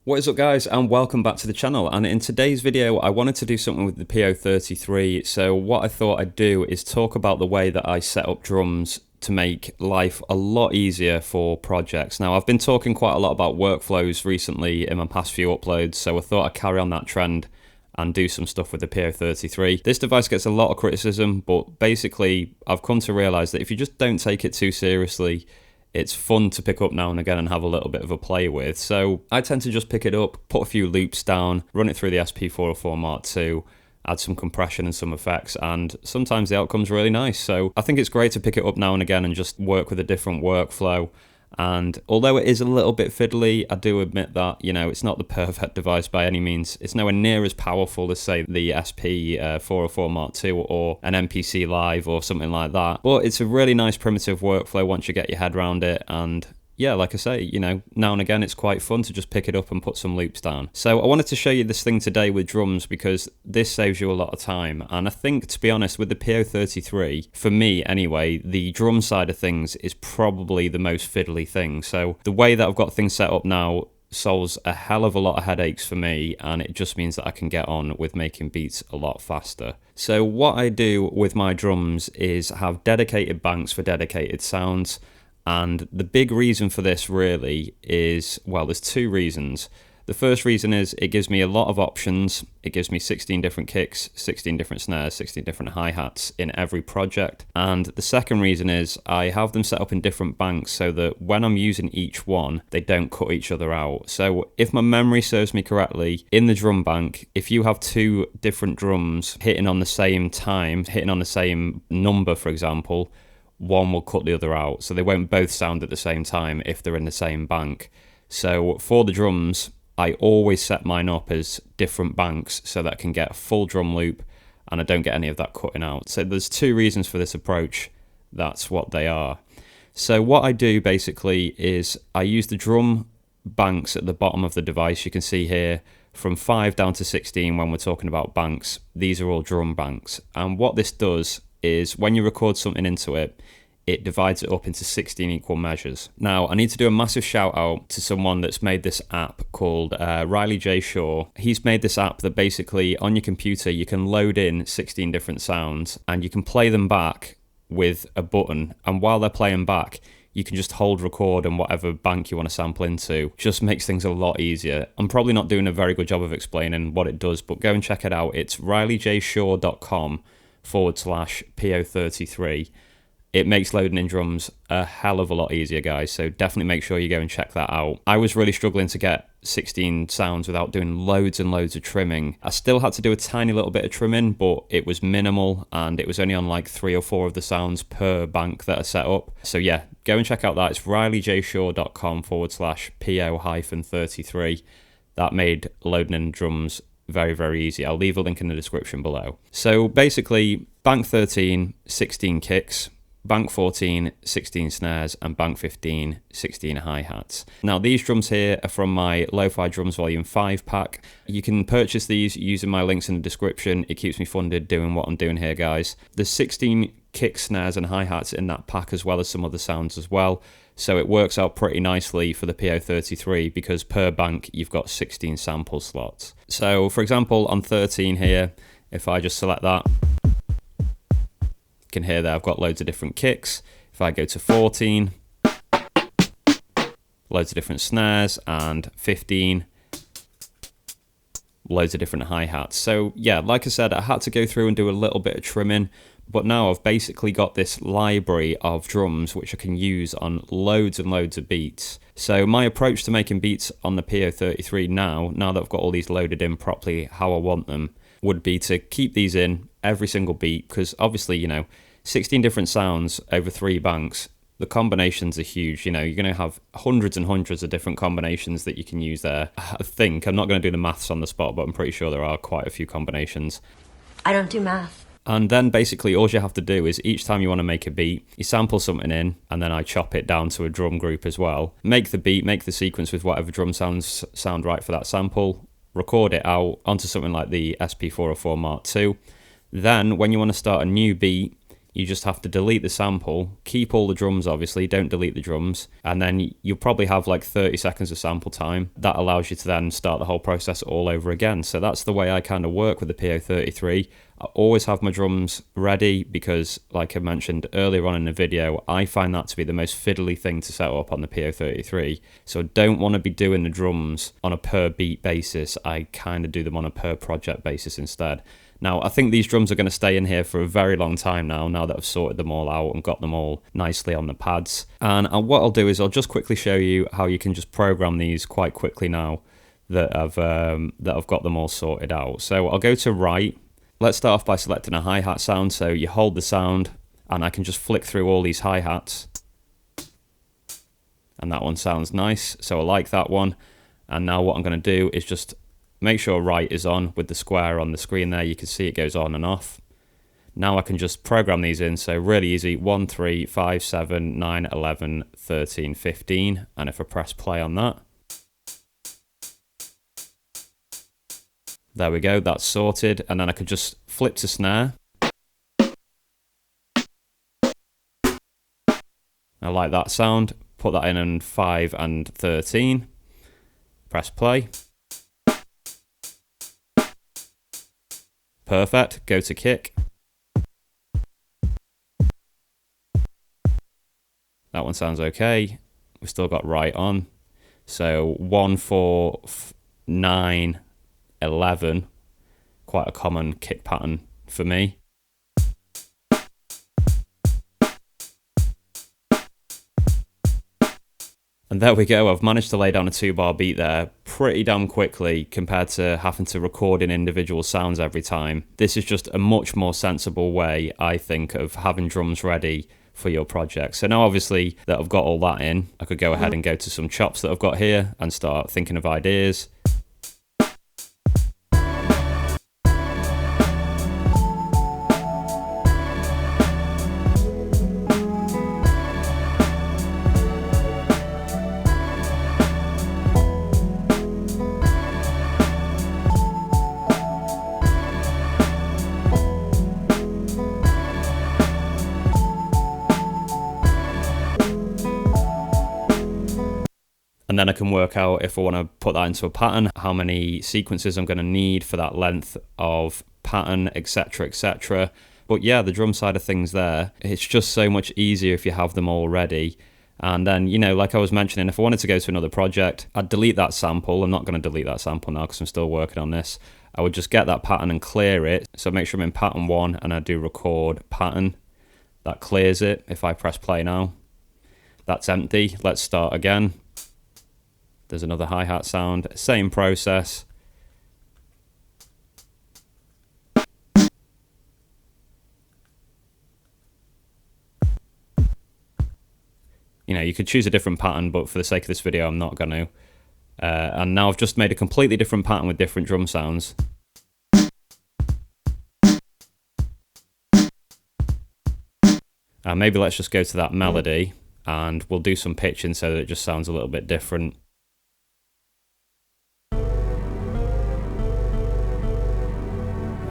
What is up guys, and welcome back to the channel. And in today's video I wanted to do something with the PO-33. So what I thought I'd do is talk about the way that I set up drums to make life a lot easier for projects. Now I've been talking quite a lot about workflows recently in my past few uploads, so I thought I'd carry on that trend and do some stuff with the PO-33. This device gets a lot of criticism, but basically I've come to realise that if you just don't take it too seriously, it's fun to pick up now and again and have a little bit of a play with. So I tend to just pick it up, put a few loops down, run it through the SP404 Mark II, add some compression and some effects, and sometimes the outcome's really nice. So I think it's great to pick it up now and again and just work with a different workflow. And although it is a little bit fiddly, I do admit that, it's not the perfect device by any means. It's nowhere near as powerful as, say, the SP404 Mark II or an MPC Live or something like that. But it's a really nice primitive workflow once you get your head around it. And yeah, like I say, now and again, it's quite fun to just pick it up and put some loops down. So I wanted to show you this thing today with drums because this saves you a lot of time. And I think, to be honest, with the PO-33, for me anyway, the drum side of things is probably the most fiddly thing. So the way that I've got things set up now solves a hell of a lot of headaches for me, and it just means that I can get on with making beats a lot faster. So what I do with my drums is have dedicated banks for dedicated sounds. And the big reason for this really is, well, there's two reasons. The first reason is it gives me a lot of options. It gives me 16 different kicks, 16 different snares, 16 different hi-hats in every project. And the second reason is I have them set up in different banks so that when I'm using each one, they don't cut each other out. So if my memory serves me correctly, in the drum bank, if you have two different drums hitting on the same time, hitting on the same number, for example, one will cut the other out, so they won't both sound at the same time if they're in the same bank. So for the drums, I always set mine up as different banks so that I can get a full drum loop and I don't get any of that cutting out. So there's two reasons for this approach. That's what they are. So what I do basically is I use the drum banks at the bottom of the device. You can see here from 5 down to 16 when we're talking about banks. These are all drum banks. And what this does is when you record something into it, it divides it up into 16 equal measures. Now, I need to do a massive shout out to someone that's made this app called Riley J. Shaw. He's made this app that basically on your computer, you can load in 16 different sounds and you can play them back with a button. And while they're playing back, you can just hold record and whatever bank you want to sample into. Just makes things a lot easier. I'm probably not doing a very good job of explaining what it does, but go and check it out. It's rileyjshaw.com/PO-33. It makes loading in drums a hell of a lot easier, guys, so definitely make sure you go and check that out. I was really struggling to get 16 sounds without doing loads and loads of trimming. I still had to do a tiny little bit of trimming, but it was minimal, and it was only on like 3 or 4 of the sounds per bank that I set up. So yeah, go and check out that. It's rileyjshaw.com/PO-33. That made loading in drums very, very easy. I'll leave a link in the description below. So basically, bank 13, 16 kicks. Bank 14, 16 snares, and Bank 15, 16 hi-hats. Now these drums here are from my Lo-Fi Drums Volume 5 pack. You can purchase these using my links in the description. It keeps me funded doing what I'm doing here, guys. There's 16 kick, snares, and hi-hats in that pack, as well as some other sounds as well. So it works out pretty nicely for the PO-33 because per bank you've got 16 sample slots. So for example, on 13 here, if I just select that, can hear there I've got loads of different kicks. If I go to 14, loads of different snares, and 15, loads of different hi-hats. So yeah, like I said, I had to go through and do a little bit of trimming, but now I've basically got this library of drums which I can use on loads and loads of beats. So my approach to making beats on the PO-33 now that I've got all these loaded in properly how I want them, would be to keep these in every single beat, because obviously, 16 different sounds over 3 banks, the combinations are huge. You're going to have hundreds and hundreds of different combinations that you can use there. I think, I'm not going to do the maths on the spot, but I'm pretty sure there are quite a few combinations. I don't do math. And then basically all you have to do is each time you want to make a beat, you sample something in, and then I chop it down to a drum group as well. Make the beat, make the sequence with whatever drum sounds sound right for that sample, record it out onto something like the SP404 Mark II. Then when you want to start a new beat, you just have to delete the sample, keep all the drums obviously, don't delete the drums, and then you'll probably have like 30 seconds of sample time. That allows you to then start the whole process all over again. So that's the way I kind of work with the PO-33. I always have my drums ready because, like I mentioned earlier on in the video, I find that to be the most fiddly thing to set up on the PO-33. So I don't want to be doing the drums on a per beat basis. I kind of do them on a per project basis instead. Now, I think these drums are going to stay in here for a very long time now that I've sorted them all out and got them all nicely on the pads. And what I'll do is I'll just quickly show you how you can just program these quite quickly now that I've got them all sorted out. So I'll go to write. Let's start off by selecting a hi-hat sound. So you hold the sound and I can just flick through all these hi-hats. And that one sounds nice. So I like that one. And now what I'm going to do is just make sure write is on with the square on the screen there. You can see it goes on and off. Now I can just program these in. So really easy. 1, 3, 5, 7, 9, 11, 13, 15. And if I press play on that, there we go, that's sorted. And then I could just flip to snare. I like that sound. Put that in 5 and 13. Press play. Perfect. Go to kick. That one sounds okay. We've still got right on. So 1, 4, 9, 11, quite a common kick pattern for me. And there we go, I've managed to lay down a 2-bar beat there pretty damn quickly compared to having to record in individual sounds every time. This is just a much more sensible way, I think, of having drums ready for your project. So now obviously that I've got all that in, I could go ahead and go to some chops that I've got here and start thinking of ideas. And then I can work out if I want to put that into a pattern, how many sequences I'm going to need for that length of pattern, etc, etc. But yeah, the drum side of things there, it's just so much easier if you have them all ready. And then, you know, like I was mentioning, if I wanted to go to another project, I'd delete that sample. I'm not going to delete that sample now because I'm still working on this. I would just get that pattern and clear it. So make sure I'm in pattern 1 and I do record pattern. That clears it. If I press play now, that's empty. Let's start again. There's another hi-hat sound, same process. You know, you could choose a different pattern, but for the sake of this video, I'm not going to. And now I've just made a completely different pattern with different drum sounds. Maybe let's just go to that melody and we'll do some pitching so that it just sounds a little bit different.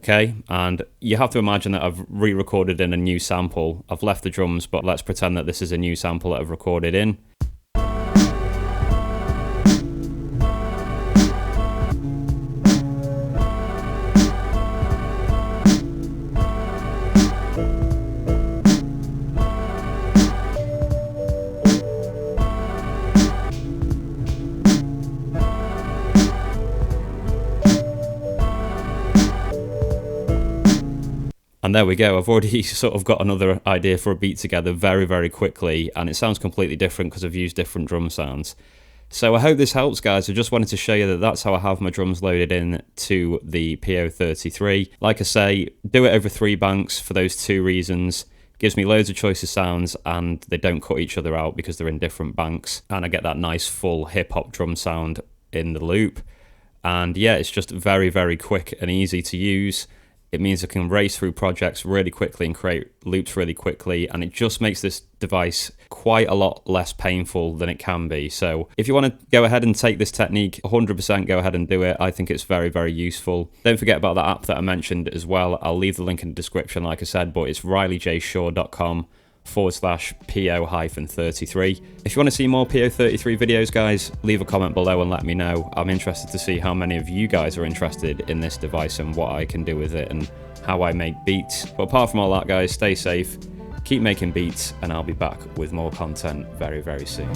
Okay, and you have to imagine that I've re-recorded in a new sample. I've left the drums, but let's pretend that this is a new sample that I've recorded in. And there we go, I've already sort of got another idea for a beat together very, very quickly, and it sounds completely different because I've used different drum sounds. So I hope this helps, guys. I just wanted to show you that that's how I have my drums loaded in to the PO-33. Like I say, do it over 3 banks for those 2 reasons. Gives me loads of choice of sounds and they don't cut each other out because they're in different banks. And I get that nice full hip-hop drum sound in the loop. And yeah, it's just very, very quick and easy to use. It means I can race through projects really quickly and create loops really quickly, and it just makes this device quite a lot less painful than it can be. So if you want to go ahead and take this technique, 100% go ahead and do it. I think it's very, very useful. Don't forget about that app that I mentioned as well. I'll leave the link in the description, like I said, but it's rileyjshaw.com/PO-33. If you want to see more PO-33 videos, guys, leave a comment below and let me know. I'm interested to see how many of you guys are interested in this device and what I can do with it and how I make beats. But apart from all that, guys, stay safe, keep making beats, and I'll be back with more content very, very soon.